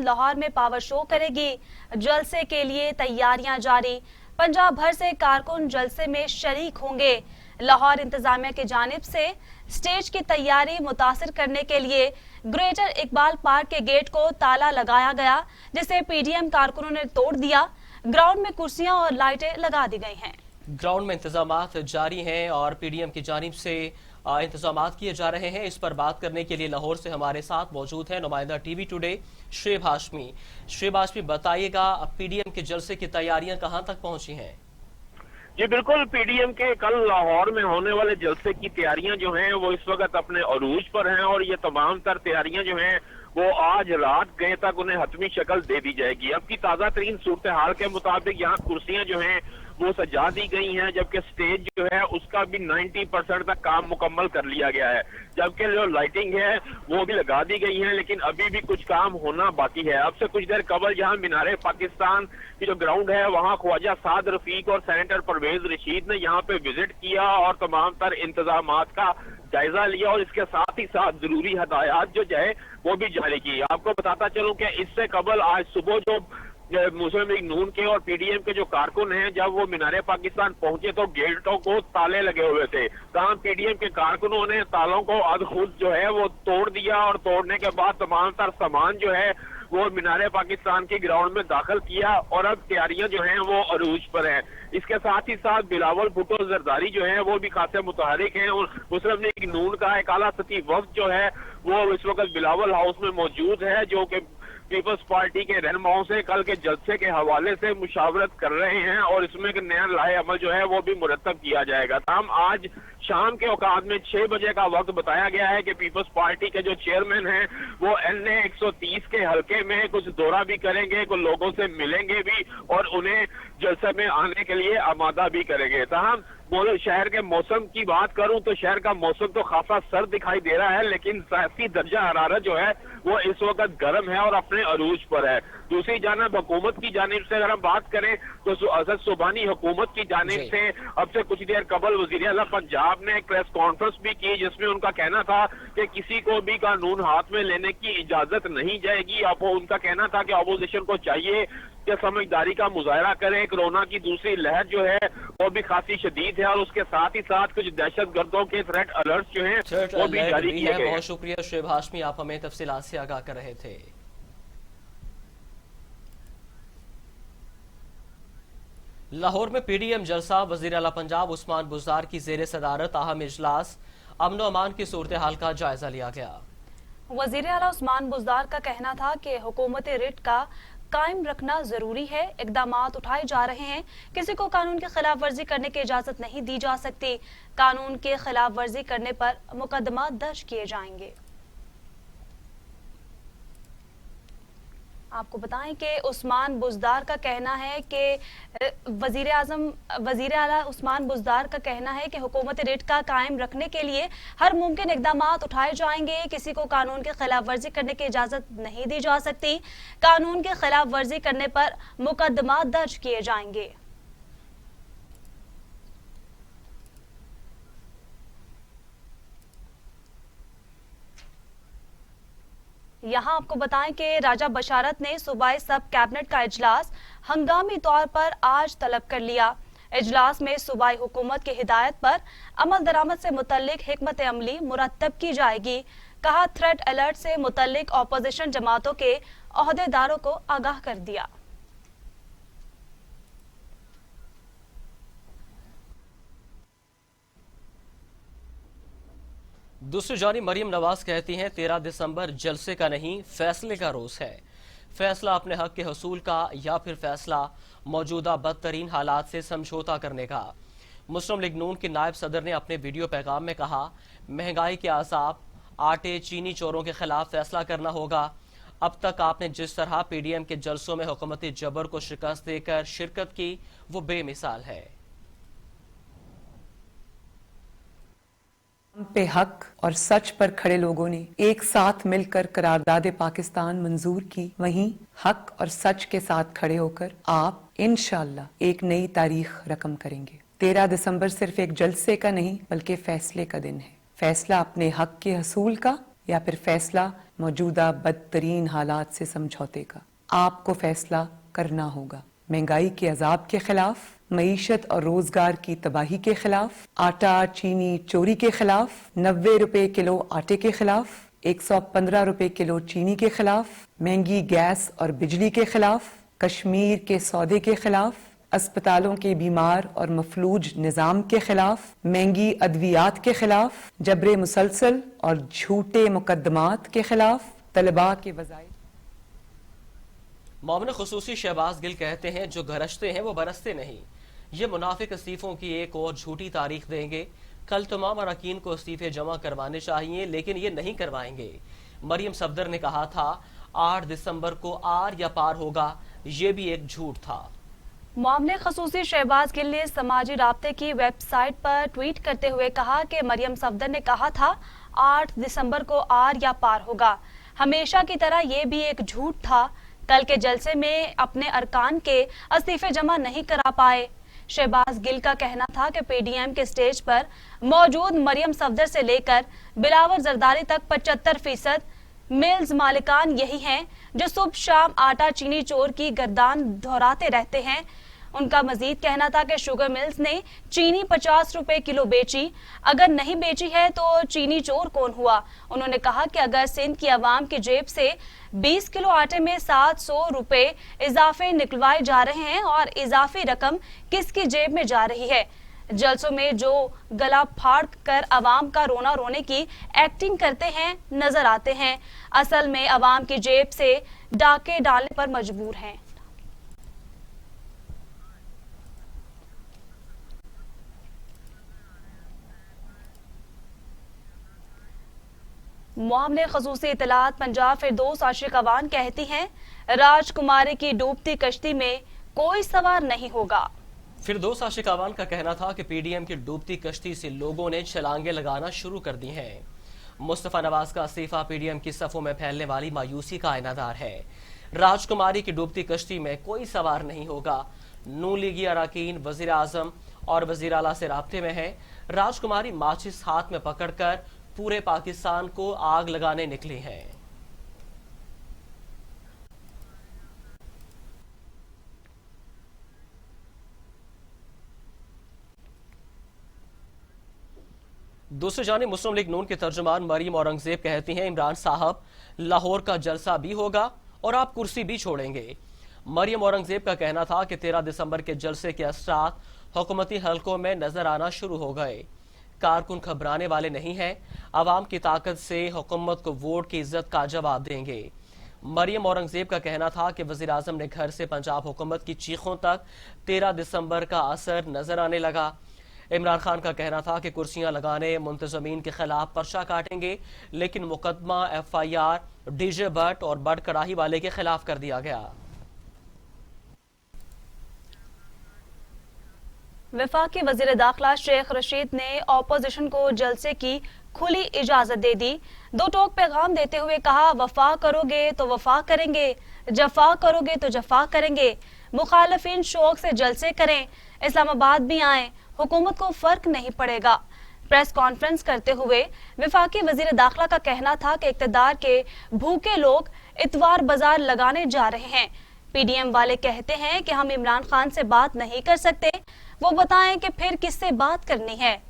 لاہور میں power show کرے گی۔ جلسے کے لیے تیاریاں جاری، پنجاب بھر سے کارکن جلسے میں شریک ہوں گے۔ لاہور انتظامیہ کی جانب سے سٹیج کی تیاری متاثر کرنے کے لیے گریٹر اقبال پارک کے گیٹ کو تالا لگایا گیا، جسے پی ڈی ایم کارکنوں نے توڑ دیا۔ گراؤنڈ میں کرسیاں اور لائٹیں لگا دی گئی ہیں۔ گراؤنڈ میں انتظامات جاری ہیں اور پی ڈی ایم کی جانب سے انتظامات کیے جا رہے ہیں۔ اس پر بات کرنے کے لیے لاہور سے ہمارے ساتھ موجود ہیں نمائندہ T V today Shoaib Hashmi. Shoaib Hashmi, بتائیے گا پی ڈی ایم کے جلسے کی تیاریاں کہاں تک پہنچی ہیں؟ جی بالکل، پی ڈی ایم کے کل لاہور میں ہونے والے جلسے کی تیاریاں جو ہیں وہ اس وقت اپنے عروج پر ہیں، اور یہ تمام تر تیاریاں جو ہیں وہ آج رات گئے تک انہیں حتمی شکل دے دی جائے گی۔ اب کی تازہ ترین صورتحال کے مطابق یہاں کرسیاں جو ہیں وہ سجا دی گئی ہیں، جبکہ سٹیج جو ہے اس کا بھی 90% تک کام مکمل کر لیا گیا ہے، جبکہ جو لائٹنگ ہے وہ بھی لگا دی گئی ہیں، لیکن ابھی بھی کچھ کام ہونا باقی ہے۔ اب سے کچھ دیر قبل یہاں مینار پاکستان کی جو گراؤنڈ ہے وہاں خواجہ سعد رفیق اور سینیٹر پرویز رشید نے یہاں پہ وزٹ کیا اور تمام تر انتظامات کا جائزہ لیا، اور اس کے ساتھ ہی ساتھ ضروری ہدایات جو ہے وہ بھی جاری کی۔ آپ کو بتاتا چلوں کہ اس سے قبل آج صبح جو مسلم لیگ نون کے اور پی ڈی ایم کے جو کارکن ہیں جب وہ مینار پاکستان پہنچے تو گیٹوں کو تالے لگے ہوئے تھے، تاہم پی ڈی ایم کے کارکنوں نے تالوں کو خود جو ہے وہ توڑ دیا، اور توڑنے کے بعد تمام تر سامان جو ہے وہ مینار پاکستان کی گراؤنڈ میں داخل کیا، اور اب تیاریاں جو ہیں وہ عروج پر ہیں۔ اس کے ساتھ ہی ساتھ بلاول بھٹو زرداری جو ہیں وہ بھی خاصے متحرک ہیں، اور مسلم لیگ نون کا ایک اعلیٰ سطحی وفد جو ہے وہ اس وقت بلاول ہاؤس میں موجود ہے، جو کہ پیپلز پارٹی کے رہنماؤں سے کل کے جلسے کے حوالے سے مشاورت کر رہے ہیں، اور اس میں ایک نیا لائحہ عمل جو ہے وہ بھی مرتب کیا جائے گا۔ تاہم آج شام کے اوقات میں 6 بجے کا وقت بتایا گیا ہے کہ پیپلز پارٹی کے جو چیئرمین ہیں وہ این اے 130 کے حلقے میں کچھ دورہ بھی کریں گے، کچھ لوگوں سے ملیں گے بھی، اور انہیں جلسے میں آنے کے لیے آمادہ بھی کریں گے۔ تاہم شہر کے موسم کی بات کروں تو شہر کا موسم تو خاصا سرد دکھائی دے رہا ہے، لیکن سیاسی درجہ حرارت جو ہے وہ اس وقت گرم ہے اور اپنے عروج پر ہے۔ دوسری جانب حکومت کی جانب سے اگر ہم بات کریں تو اسد سبحانی حکومت کی جانب سے اب سے کچھ دیر قبل وزیر اعلیٰ پنجاب نے ایک پریس کانفرنس بھی کی، جس میں ان کا کہنا تھا کہ کسی کو بھی قانون ہاتھ میں لینے کی اجازت نہیں جائے گی۔ اب ان کا کہنا تھا کہ اپوزیشن کو چاہیے کہ سمجھداری کا مظاہرہ کریں۔ کورونا کی دوسری لہر جو ہے وہ بھی خاصی شدید ہے، اور اس کے ساتھ ہی ساتھ کچھ دہشت گردوں کے تھریٹ الرٹس جو ہیں وہ بھی جاری کیے گئے ہیں۔ بہت شکریہ شعیب ہاشمی، آپ ہمیں تفصیلات سے آگاہ کر رہے تھے۔ لاہور میں پی ڈی ایم جلسہ، وزیر اعلیٰ پنجاب عثمان بزدار کی زیر صدارت اہم اجلاس، امن و امان کی صورتحال کا جائزہ لیا گیا۔ وزیر اعلیٰ عثمان بزدار کا کہنا تھا کہ حکومت ریٹ کا قائم رکھنا ضروری ہے، اقدامات اٹھائے جا رہے ہیں، کسی کو قانون کی خلاف ورزی کرنے کی اجازت نہیں دی جا سکتی، قانون کے خلاف ورزی کرنے پر مقدمات درج کیے جائیں گے۔ آپ کو بتائیں کہ عثمان بزدار کا کہنا ہے کہ وزیر اعلیٰ عثمان بزدار کا کہنا ہے کہ حکومت ریٹ کا قائم رکھنے کے لیے ہر ممکن اقدامات اٹھائے جائیں گے، کسی کو قانون کی خلاف ورزی کرنے کی اجازت نہیں دی جا سکتی، قانون کی خلاف ورزی کرنے پر مقدمات درج کیے جائیں گے۔ یہاں آپ کو بتائیں کہ راجہ بشارت نے صوبائی سب کیبنٹ کا اجلاس ہنگامی طور پر آج طلب کر لیا۔ اجلاس میں صوبائی حکومت کی ہدایت پر عمل درآمد سے متعلق حکمت عملی مرتب کی جائے گی۔ کہا تھریٹ الرٹ سے متعلق اپوزیشن جماعتوں کے عہدیداروں کو آگاہ کر دیا۔ دوسری جانب مریم نواز کہتی ہیں 13 دسمبر جلسے کا نہیں فیصلے کا روز ہے، فیصلہ اپنے حق کے حصول کا یا پھر فیصلہ موجودہ بدترین حالات سے سمجھوتا کرنے کا۔ مسلم لیگ نون کے نائب صدر نے اپنے ویڈیو پیغام میں کہا مہنگائی کے عذاب، آٹے چینی چوروں کے خلاف فیصلہ کرنا ہوگا۔ اب تک آپ نے جس طرح پی ڈی ایم کے جلسوں میں حکومتی جبر کو شکست دے کر شرکت کی وہ بے مثال ہے۔ ہم پہ حق اور سچ پر کھڑے لوگوں نے ایک ساتھ مل کر قرارداد پاکستان منظور کی، وہیں حق اور سچ کے ساتھ کھڑے ہو کر آپ انشاءاللہ ایک نئی تاریخ رقم کریں گے۔ 13 دسمبر صرف ایک جلسے کا نہیں بلکہ فیصلے کا دن ہے، فیصلہ اپنے حق کے حصول کا یا پھر فیصلہ मौजूदा बदतरीन हालात से समझौते का। आपको फैसला करना होगा। महंगाई के अजाब के खिलाफ, मईशत और रोजगार की तबाही के खिलाफ, आटा चीनी चोरी के खिलाफ, 90 रुपए किलो आटे के खिलाफ, 115 रुपए किलो चीनी के खिलाफ, महंगी गैस और बिजली के खिलाफ, कश्मीर के सौदे के खिलाफ, अस्पतालों के बीमार और मफलूज निज़ाम के खिलाफ, महंगी अद्वियात के खिलाफ, जबरे मुसलसल और झूठे मुकदमात के खिलाफ, तलबा के वज़ाइफ। मामले खुसूसी शहबाज गिल कहते हैं जो गरजते हैं वो बरसते नहीं। ये मुनाफिक इस्तीफों की एक और झूठी तारीख देंगे। कल तमाम अरकान को इस्तीफे जमा करवाने चाहिए लेकिन ये नहीं करवाएंगे। मरियम सफदर ने कहा था 8 दिसंबर को आर या पार होगा, ये भी एक झूठ था। मामले खसूसी शहबाज गिल ने समाजी राब्ते की वेबसाइट पर ट्वीट करते हुए कहा कि मरियम सफदर ने कहा था 8 दिसंबर को आर या पार होगा। हमेशा की तरह ये भी एक झूठ था। कल के जलसे में अपने अरकान के इस्तीफे जमा नहीं करा पाए। शहबाज गिल का कहना था कि पीडीएम के स्टेज पर मौजूद मरियम सफदर से लेकर बिलावल जरदारी तक 75% मिल्स मालिकान यही हैं जो सुबह शाम आटा चीनी चोर की गर्दान दोहराते रहते हैं। उनका मजीद कहना था कि शुगर मिल्स ने चीनी 50 रुपए किलो बेची, अगर नहीं बेची है तो चीनी चोर कौन हुआ। उन्होंने कहा कि अगर सिंध की आवाम की जेब से 20 किलो आटे में 700 रुपए इजाफे निकलवाए जा रहे हैं और इजाफी रकम किसकी जेब में जा रही है। जलसों में जो गला फाड़ कर अवाम का रोना रोने की एक्टिंग करते हैं नजर आते हैं, असल में अवाम की जेब से डाके डालने पर मजबूर हैं। मामले खसूसी इतलात पंजाब फिरदौस आशिक अवान कहती हैं राजकुमारी की डूबती कश्ती में कोई सवार नहीं होगा। फिरदौस आशिक अवान का कहना था कि पीडीएम की डूबती कश्ती से लोगों ने छलांगे लगाना शुरू कर दी हैं। मुस्तफा नवाज का इस्तीफा पीडीएम की सफों में फैलने वाली मायूसी का आईनादार है। राजकुमारी की डूबती कश्ती में कोई सवार नहीं होगा। नून लीगी अरकान वजीर आजम और वजीर आला से राब्ते में है। राजकुमारी माचिस हाथ में पकड़कर पूरे पाकिस्तान को आग लगाने निकली हैं। दूसरी जानिब मुस्लिम लीग नून के तर्जुमान मरियम औरंगजेब कहती हैं इमरान साहब लाहौर का जलसा भी होगा और आप कुर्सी भी छोड़ेंगे। मरियम औरंगजेब का कहना था कि 13 दिसंबर के जलसे के असरात हुकूमती हलकों में नजर आना शुरू हो गए। कारकुन घबराने वाले नहीं हैं, अवाम की ताकत से हुकूमत को वोट की इज्जत का जवाब देंगे। मरियम औरंगजेब का कहना था कि वजीर आजम ने घर से पंजाब हुकूमत की चीखों तक 13 दिसंबर का असर नजर आने लगा। इमरान खान का कहना था कि कुर्सियां लगाने मुंतजमीन के खिलाफ पर्चा काटेंगे, लेकिन मुकदमा FIR डीजे भट्ट और बड़ कड़ाही वाले के खिलाफ कर दिया गया। वफाकी वजीर दाखिला शेख रशीद ने ऑपोजिशन को जलसे की खुली इजाजत दे दी। दो टोक पैगाम देते हुए कहा वफा करोगे तो वफा करेंगे, जफा करोगे तो जफा करेंगे। मुखालफिन शौक से जलसे करें, इस्लामाबाद भी आए, हुकूमत को फर्क नहीं पड़ेगा। प्रेस कॉन्फ्रेंस करते हुए वफाकी वजीर दाखिला का कहना था कि इक़्तिदार के भूखे लोग इतवार बाजार लगाने जा रहे हैं। पीडीएम वाले कहते हैं कि हम इमरान खान से बात नहीं कर सकते, वो बताएं कि फिर किससे बात करनी है।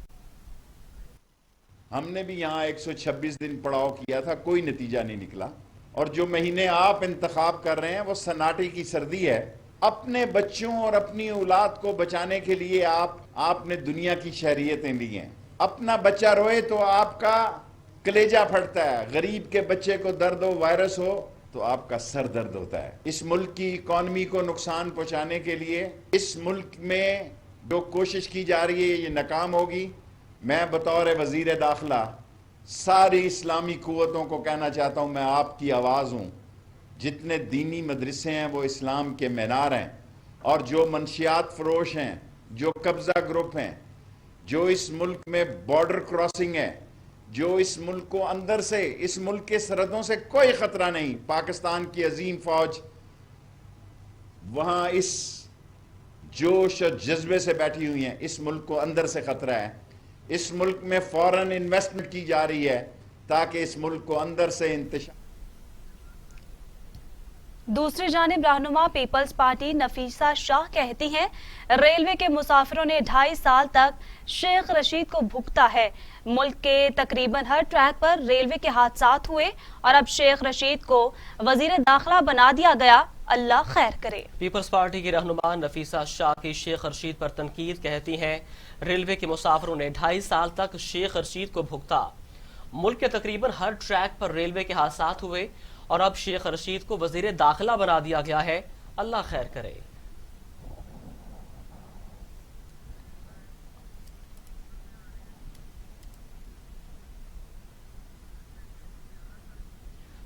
हमने भी यहाँ 126 दिन पड़ाव किया था, कोई नतीजा नहीं निकला। और जो महीने आप इंतखाब कर रहे हैं वो सन्नाटे की सर्दी है। अपने बच्चों और अपनी औलाद को बचाने के लिए आपने दुनिया की शहरियतें ली हैं। अपना बच्चा रोए तो आपका कलेजा फटता है, गरीब के बच्चे को दर्द हो, वायरस हो तो आपका सर दर्द होता है। इस मुल्क की इकॉनमी को नुकसान पहुंचाने के लिए इस मुल्क में जो कोशिश की जा रही है ये नाकाम होगी। मैं बतौर वजीर दाखिला सारी इस्लामी कुव्वतों को कहना चाहता हूँ, मैं आपकी आवाज़ हूँ। जितने दीनी मदरसे हैं वो इस्लाम के मीनार हैं, और जो मनशियात फरोश हैं, जो कब्ज़ा ग्रुप हैं, जो इस मुल्क में बॉर्डर क्रॉसिंग है, जो इस मुल्क को अंदर से, इस मुल्क के सरहदों से कोई ख़तरा नहीं, पाकिस्तान की अजीम फ़ौज वहाँ इस जोश और जज्बे से बैठी हुई हैं। इस मुल्क को अंदर से ख़तरा है। इस मुल्क में फ़ौरन इन्वेस्टमेंट की जा रही है ताकि इस मुल्क को अंदर से इंतशार। दूसरी जानिब रहनुमा पीपल्स पार्टी नफीसा शाह कहती हैं, रेलवे के मुसाफिरों ने 2.5 साल तक शेख रशीद को भुगता है। मुल्क के तकरीबन हर ट्रैक पर रेलवे के हादसात हुए और अब शेख रशीद को वजीर दाखिला बना दिया गया। अल्लाह खैर करे। पीपल्स पार्टी की रहनुमा नफीसा शाह की शेख रशीद पर तनकीद, कहती हैं रेलवे के मुसाफिरों ने 2.5 साल तक शेख रशीद को भुगता। मुल्क के तकरीबन हर ट्रैक पर रेलवे के हादसात हुए और अब शेख रशीद को वजीर दाखिला बना दिया गया है। अल्लाह खैर करे।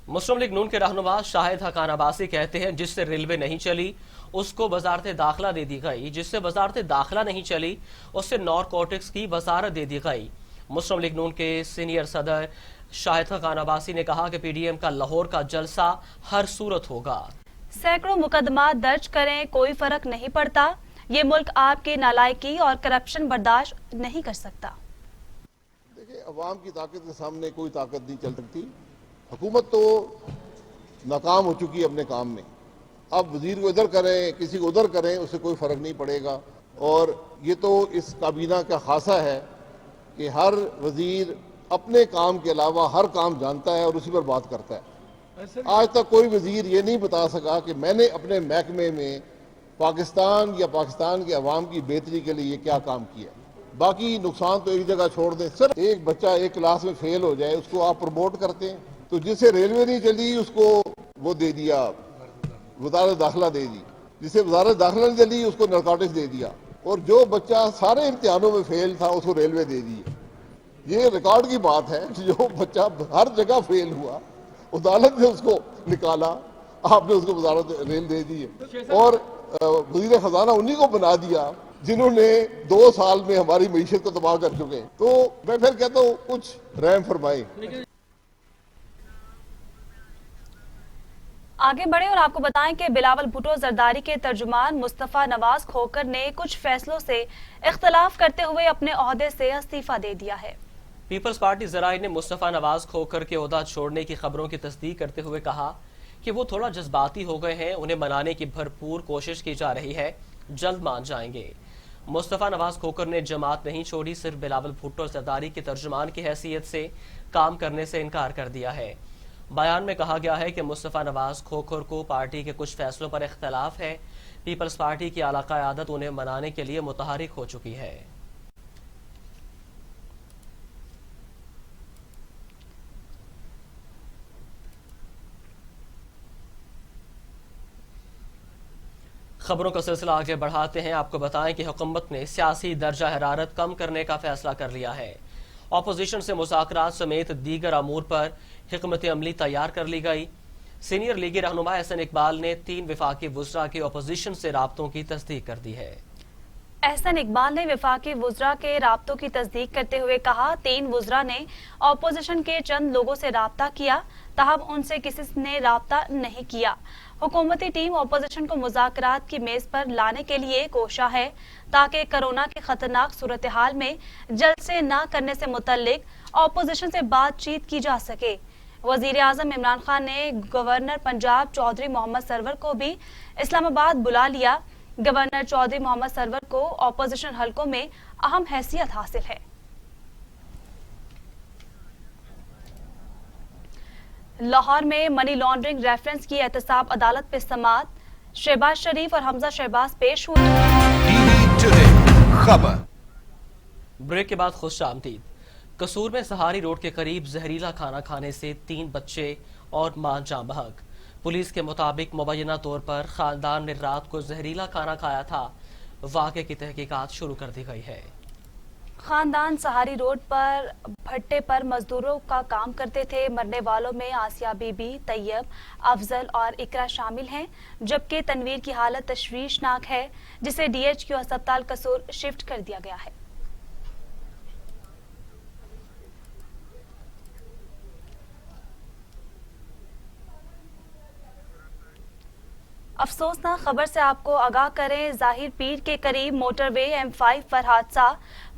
मुस्लिम लीग नून के रहनुमा शाहिद हकान अब्बासी कहते हैं, जिससे रेलवे नहीं चली उसको वजारत दाखिला दे दी गई, जिससे वजारत दाखिला नहीं चली उससे नारकोटिक्स की वजारत दे दी गई। मुस्लिम लीग नून के सीनियर सदर शाहिद हकान अब्बासी ने कहा कि पीडीएम का लाहौर का जलसा हर सूरत होगा। सैकड़ों मुकदमा दर्ज करें, कोई फर्क नहीं पड़ता। ये मुल्क आपके नालायकी और करप्शन बर्दाश्त नहीं कर सकता। देखिए, अवाम की ताकत के सामने कोई ताकत नहीं चल सकती। हुकूमत तो नाकाम हो चुकी है अपने काम में। अब वजीर को इधर करें, किसी को उधर करें, उससे कोई फर्क नहीं पड़ेगा। और ये तो इस काबीना का खासा है कि हर वजीर अपने काम के अलावा हर काम जानता है और उसी पर बात करता है। आज तक कोई वजीर ये नहीं बता सका कि मैंने अपने महकमे में पाकिस्तान या पाकिस्तान के अवाम की बेहतरी के लिए क्या काम किया। बाकी नुकसान तो एक जगह छोड़ दें। सिर्फ एक बच्चा एक क्लास में फेल हो जाए उसको आप प्रमोट करते हैं, तो जिसे रेलवे नहीं चली उसको वो दे दिया, वजारत दाखिला दे दी। जिसे वजारत दाखिला नहीं चली उसको नारकोटिक्स दे दिया। और जो बच्चा सारे इम्तिहानों में फेल था उसको रेलवे दे दी। ये रिकॉर्ड की बात है। जो बच्चा हर जगह फेल हुआ, अदालत ने उसको निकाला, आपने उसको वजारत रेल दे दी है। और वजीर खजाना उन्हीं को बना दिया जिन्होंने 2 साल में हमारी मईशत को तबाह कर चुके हैं। तो मैं फिर कहता हूँ कुछ रहम फरमाए। आगे बढ़े और आपको बताएं कि बिलावल भुट्टो जरदारी के तर्जुमान मुस्तफा नवाज खोकर ने कुछ फैसलों से इख्तलाफ करते हुए अपने ओहदे से इस्तीफा दे दिया है। पीपल्स पार्टी जराई ने मुस्तफा नवाज खोकर के ओहदा छोड़ने की खबरों की तस्दीक करते हुए कहा कि वो थोड़ा जज्बाती हो गए हैं, उन्हें मनाने की भरपूर कोशिश की जा रही है, जल्द मान जाएंगे। मुस्तफा नवाज खोकर ने जमात नहीं छोड़ी, सिर्फ बिलावल भुट्टो जरदारी के तर्जुमान की हैसियत से काम करने से इनकार कर दिया है। बयान में कहा गया है कि मुस्तफा नवाज खोखर को पार्टी के कुछ फैसलों पर इख्तलाफ है। पीपल्स पार्टी की आला क़यादत उन्हें मनाने के लिए मुतहरिक हो चुकी है। खबरों का सिलसिला आगे बढ़ाते हैं। आपको बताएं कि हुकूमत ने सियासी दर्जा हरारत कम करने का फैसला कर लिया है। अपोजिशन से मुज़ाकरात समेत दीगर अमूर पर हिकमत अमली तैयार कर ली गई। सीनियर लीगी रहनुमा एहसन इकबाल ने 3 वफाकी वुज़रा के अपोजिशन से राब्तों की तस्दीक कर दी है। एहसन इकबाल ने वफाकी वुज़रा के राब्तों की तस्दीक करते हुए कहा, 3 वुज़रा ने अपोजिशन के चंद लोगों से राब्ता किया, ताहम उनसे किसी ने राब्ता नहीं किया। हुकूमती टीम अपोजिशन को मुज़ाकरात की मेज पर लाने के लिए कोशा है ताकि कोरोना की खतरनाक सूरत हाल में जलसे न करने से मुतल्लिक अपोजिशन से बातचीत की जा सके। वजीर आज़म इमरान खान ने गवर्नर पंजाब चौधरी मोहम्मद सरवर को भी इस्लामाबाद बुला लिया। गवर्नर चौधरी मोहम्मद सरवर को अपोजिशन हलकों में अहम हैसियत हासिल है। लाहौर में मनी लॉन्ड्रिंग रेफरेंस की एहतसाब अदालत पे समाअत। शहबाज शरीफ और हमजा शहबाज पेश हुए। खबर ब्रेक के बाद खुशामदीद। कसूर में सहारी रोड के करीब जहरीला खाना खाने से 3 बच्चे और मां जाँ बहक। पुलिस के मुताबिक मुबैना तौर पर खानदान ने रात को जहरीला खाना खाया था। वाक़े की तहकीकात शुरू कर दी गई है। खानदान सहारी रोड पर भट्टे पर मजदूरों का काम करते थे। मरने वालों में आसिया बीबी, तैयब, अफजल और इकरा शामिल हैं, जबकि तनवीर की हालत तशवीशनाक है, जिसे DHQ अस्पताल कसूर शिफ्ट कर दिया गया है। अफसोसनाक खबर से आपको आगाह करें, जाहिर पीर के करीब मोटरवे M5 पर हादसा।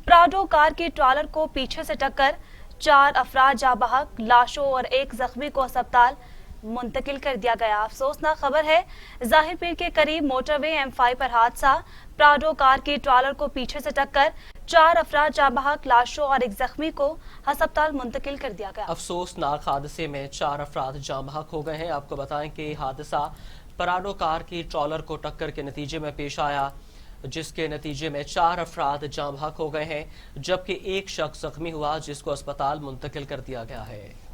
प्राडो कार की ट्रॉलर को पीछे से टक्कर, 4 अफराद जाँ बहक, लाशों और 1 जख्मी को अस्पताल मुंतकिल कर दिया गया। अफसोसनाक खबर है, जाहिर पीर के करीब मोटरवे M5 पर हादसा, प्राडो कार की ट्रॉलर को पीछे से टक्कर, 4 अफराद जाँ बहक, लाशों और एक जख्मी को अस्पताल मुंतकिल कर दिया गया। अफसोसनाक हादसे में 4 अफराद जाँ बहक हो गए हैं। आपको बताएं कि हादसा प्राडो कार की ट्रॉलर को टक्कर के नतीजे में पेश आया, जिसके नतीजे में 4 अफराद जाँ बहक हो गए हैं, जबकि एक शख्स जख्मी हुआ जिसको अस्पताल मुंतकिल कर दिया गया है।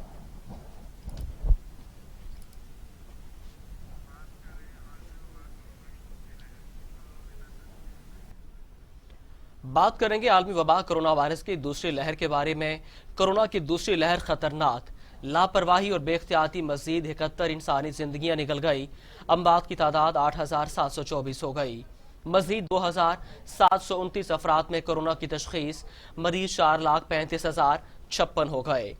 बात करेंगे आलमी वबा कोरोना वायरस की दूसरी लहर के बारे में। कोरोना की दूसरी लहर खतरनाक, लापरवाही और बेख्तियाती मजीद 71 इंसानी जिंदगियां निकल गई। अमवात की तादाद 8,724 हो गई। मजीद 2,729 अफराद में कोरोना की तशखीस, मरीज 4,35,056 हो गए।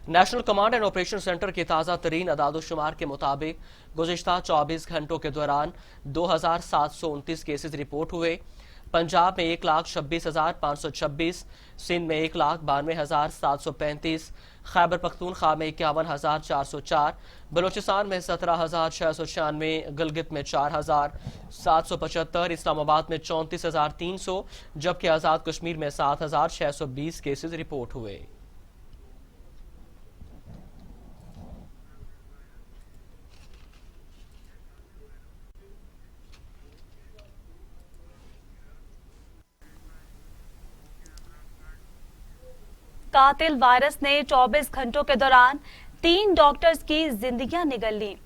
National command and operation centre के ताज़ा तरीन अदाद-ओ-शुमार के मुताबिक गुज़िश्ता 24 घंटों के दौरान 2,729 केसेस रिपोर्ट हुए। पंजाब में 1,26,526, सिंध में 1,92,735, खैबर पख्तूनख्वा में 51,404, बलोचिस्तान में 17,696, गिलगित में 4,775, इस्लामाबाद में 34,300, जबकि आज़ाद कश्मीर में 7,620 केसेस रिपोर्ट हुए। कातिल वायरस ने 24 घंटों के दौरान 3 डॉक्टर्स की जिंदगियां निगल ली।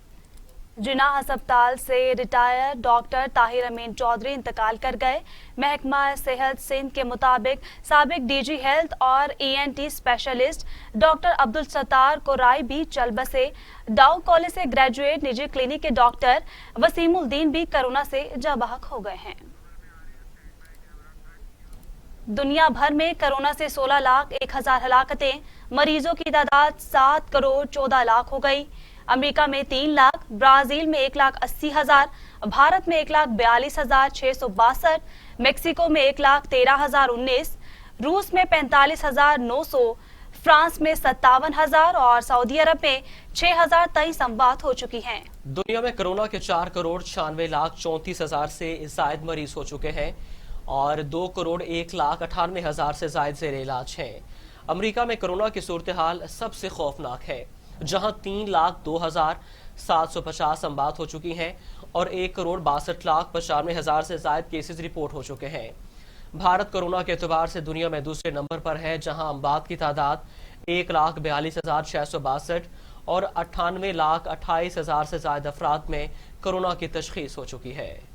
जिनाह अस्पताल से रिटायर्ड डॉक्टर ताहिर अमीन चौधरी इंतकाल कर गए। महकमा सेहत सिंध के मुताबिक साबिक डीजी हेल्थ और ENT specialist doctor Abdul Sattar को राय भी चल बसे। डाउ कॉलेज से ग्रेजुएट निजी क्लिनिक के डॉक्टर वसीमुद्दीन भी कोरोना से जाँ बहक हो गए हैं। दुनिया भर में कोरोना से 16,01,000 हलाकतें, मरीजों की तादाद 7,14,00,000 हो गई। अमेरिका में 3 लाख, ब्राजील में 1,80,000, भारत में 1,42,662, मेक्सिको में 1,13,019, रूस में 45,900, फ्रांस में 57,000 और सऊदी अरब में 6,023 अमवात हो चुकी हैं। दुनिया में कोरोना के 4,96,34,000 से जायद मरीज हो चुके हैं और 2,01,98,000 से जायद जेर इलाज हैं। अमेरिका में कोरोना की सूरत हाल सबसे खौफनाक है, जहां 3,02,750 अमवात हो चुकी हैं और 1,62,95,000 से जायद केसेस रिपोर्ट हो चुके हैं। भारत कोरोना के एतबार से दुनिया में दूसरे नंबर पर है, जहां अमवात की तादाद 1,42,662 और 98,28,000 से जायद अफराद में कोरोना की तशखीस हो चुकी है।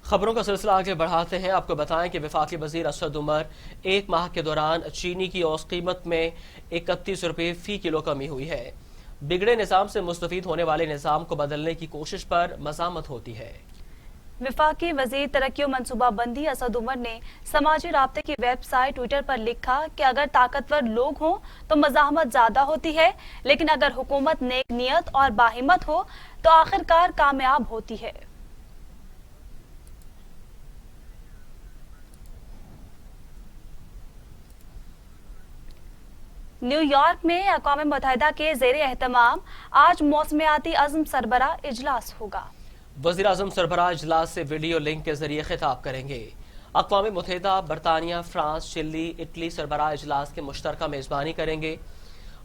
खबरों का सिलसिला आगे बढ़ाते हैं। आपको बताएं कि वफाकी वजीर असद उमर 1 माह के दौरान चीनी की औसत कीमत में 31 रुपये फी किलो कमी हुई है। बिगड़े निज़ाम से मुस्तफीद होने वाले निज़ाम को बदलने की कोशिश पर मज़ामत होती है। वफाकी वजीर तरक्की और मनसूबाबंदी असद उमर ने समाजी राब्ते की वेबसाइट ट्विटर पर लिखा कि अगर ताकतवर लोग हों तो मज़ाहमत ज़्यादा होती है, लेकिन अगर हुकूमत नेक नियत और बाहिम्मत हो तो आखिरकार कामयाब होती है। न्यूयॉर्क में अक़वाम मुत्तहिदा के ज़ेरे एहतमाम आज मौसमियाती अज़्म सरबराह इजलास होगा। वज़ीर आज़म सरबराह इजलास से वीडियो लिंक के जरिए खिताब करेंगे। अक़वाम मुत्तहिदा, बरतानिया, फ्रांस, चिली, इटली सरबराह इजलास के मुश्तरका मेज़बानी करेंगे।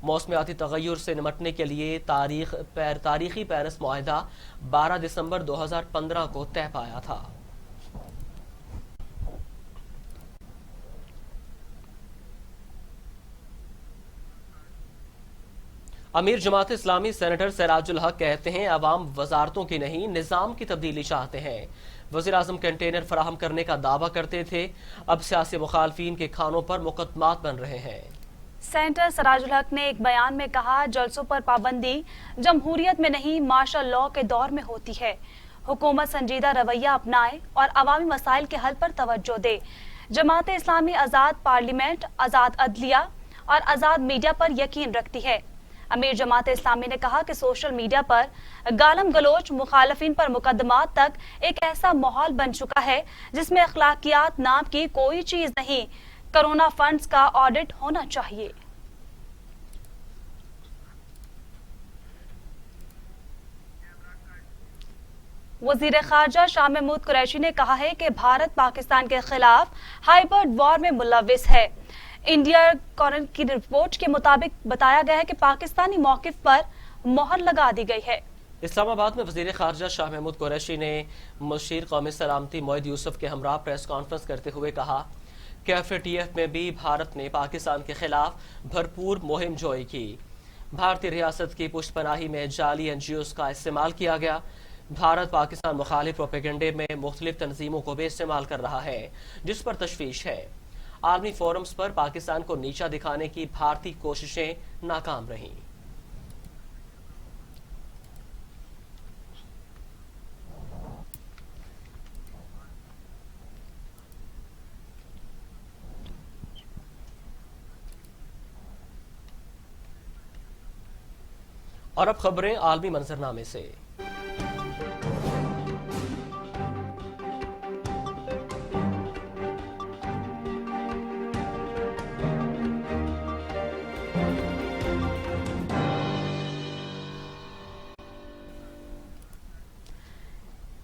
मौसमियाती तग़य्युर से निमटने के लिए तारीखी पेरिस मुआहिदा 12 दिसंबर 2015 को तय पाया था। अमीर जमात इस्लामी सेनेटर सिराजुल हक कहते हैं, अवाम वजारतों की नहीं निज़ाम की तब्दीली चाहते हैं। वज़ीर आज़म कंटेनर फराहम करने का दावा करते थे, अब सियासी मुखालफीन के खानों पर मुकदमात बन रहे हैं। सेनेटर सिराजुल हक ने एक बयान में कहा, जलसों पर पाबंदी जमहूरियत में नहीं मार्शल लॉ के दौर में होती है। हुकूमत संजीदा रवैया अपनाए और अवामी मसाइल के हल पर तवज्जो दे। जमात इस्लामी आज़ाद पार्लियामेंट, आज़ाद अदलिया और आज़ाद मीडिया पर यकीन रखती है। امیر جماعت اسلامی نے کہا کہ سوشل میڈیا پر گالم گلوچ مخالفین پر مقدمات تک ایک ایسا ماحول بن چکا ہے جس میں اخلاقیات نام کی کوئی چیز نہیں. کرونا فنڈز کا آڈٹ ہونا چاہیے. وزیر خارجہ شاہ محمود قریشی نے کہا ہے کہ بھارت پاکستان کے خلاف ہائبرڈ وار میں ملوث ہے. انڈیا کورن کی رپورٹ کے مطابق بتایا گیا ہے کہ پاکستانی موقف پر مہر لگا دی گئی ہے. اسلام آباد میں وزیر خارجہ شاہ محمود قریشی نے مشیر قومی سلامتی موعد یوسف کے ہمراہ پریس کانفرنس کرتے ہوئے کہا کہ FATF میں بھی بھارت نے پاکستان کے خلاف بھرپور مہم جوئی کی. بھارتی ریاست کی پشت پناہی میں جعلی NGOs کا استعمال کیا گیا. بھارت پاکستان مخالف پروپیگنڈے میں مختلف تنظیموں کو بھی استعمال کر رہا ہے جس پر تشویش ہے. عالمی فورمز پر پاکستان کو نیچا دکھانے کی بھارتی کوششیں ناکام رہیں. اور اب خبریں عالمی منظرنامے سے.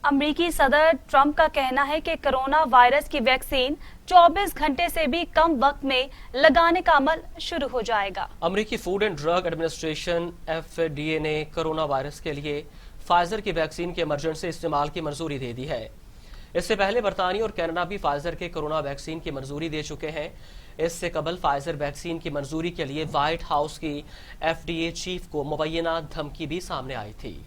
امریکی صدر ٹرمپ کا کہنا ہے کہ کرونا وائرس کی ویکسین 24 گھنٹے سے بھی کم وقت میں لگانے کا عمل شروع ہو جائے گا. امریکی food and drug administration FDA نے کرونا وائرس کے لیے فائزر کی ویکسین کے ایمرجنسی استعمال کی منظوری دے دی ہے. اس سے پہلے برطانیہ اور کینیڈا بھی فائزر کے کرونا ویکسین کی منظوری دے چکے ہیں. اس سے قبل فائزر ویکسین کی منظوری کے لیے وائٹ ہاؤس کی FDA چیف کو مبینہ دھمکی بھی سامنے آئی تھی.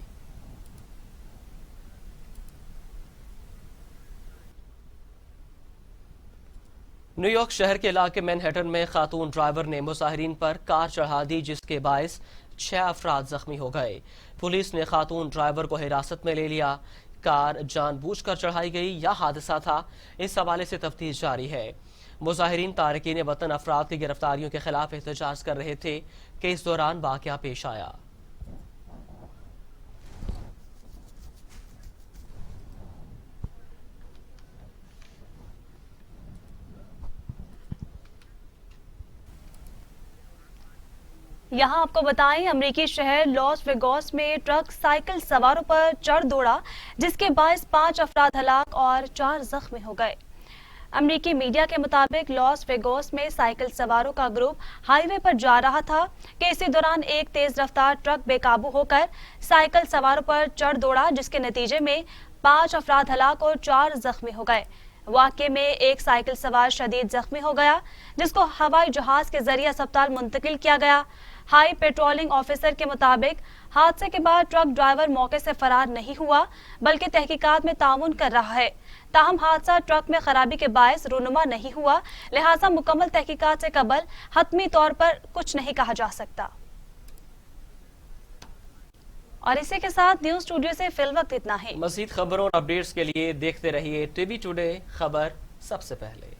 نیو یارک شہر کے علاقے مینہٹن میں خاتون ڈرائیور نے مظاہرین پر کار چڑھا دی جس کے باعث 6 افراد زخمی ہو گئے. پولیس نے خاتون ڈرائیور کو حراست میں لے لیا. کار جان بوجھ کر چڑھائی گئی یا حادثہ تھا، اس حوالے سے تفتیش جاری ہے. مظاہرین تارکین وطن افراد کی گرفتاریوں کے خلاف احتجاج کر رہے تھے کہ اس دوران واقعہ پیش آیا. یہاں آپ کو بتائیں امریکی شہر لاس ویگاس میں ٹرک سائیکل سواروں پر چڑھ دوڑا جس کے باعث 5 افراد ہلاک اور 4 زخمی ہو گئے. امریکی میڈیا کے مطابق لاس ویگاس میں سائیکل سواروں کا گروپ ہائی وے پر جا رہا تھا کہ اسی دوران ایک تیز رفتار ٹرک بے قابو ہو کر سائیکل سواروں پر چڑھ دوڑا جس کے نتیجے میں 5 افراد ہلاک اور 4 زخمی ہو گئے. واقعے میں ایک سائیکل سوار شدید زخمی ہو گیا جس کو ہوائی جہاز کے ذریعے اسپتال منتقل کیا گیا. ہائی پیٹرولنگ آفیسر کے مطابق حادثے کے بعد ٹرک ڈرائیور موقع سے فرار نہیں ہوا بلکہ تحقیقات میں تعاون کر رہا ہے. تاہم حادثہ ٹرک میں خرابی کے باعث رونما نہیں ہوا، لہٰذا مکمل تحقیقات سے قبل حتمی طور پر کچھ نہیں کہا جا سکتا. اور اسی کے ساتھ نیوز اسٹوڈیو سے فی الوقت اتنا ہی. مزید خبروں اور اپڈیٹس کے لیے دیکھتے رہیے TV ٹوڈے، خبر سب سے پہلے.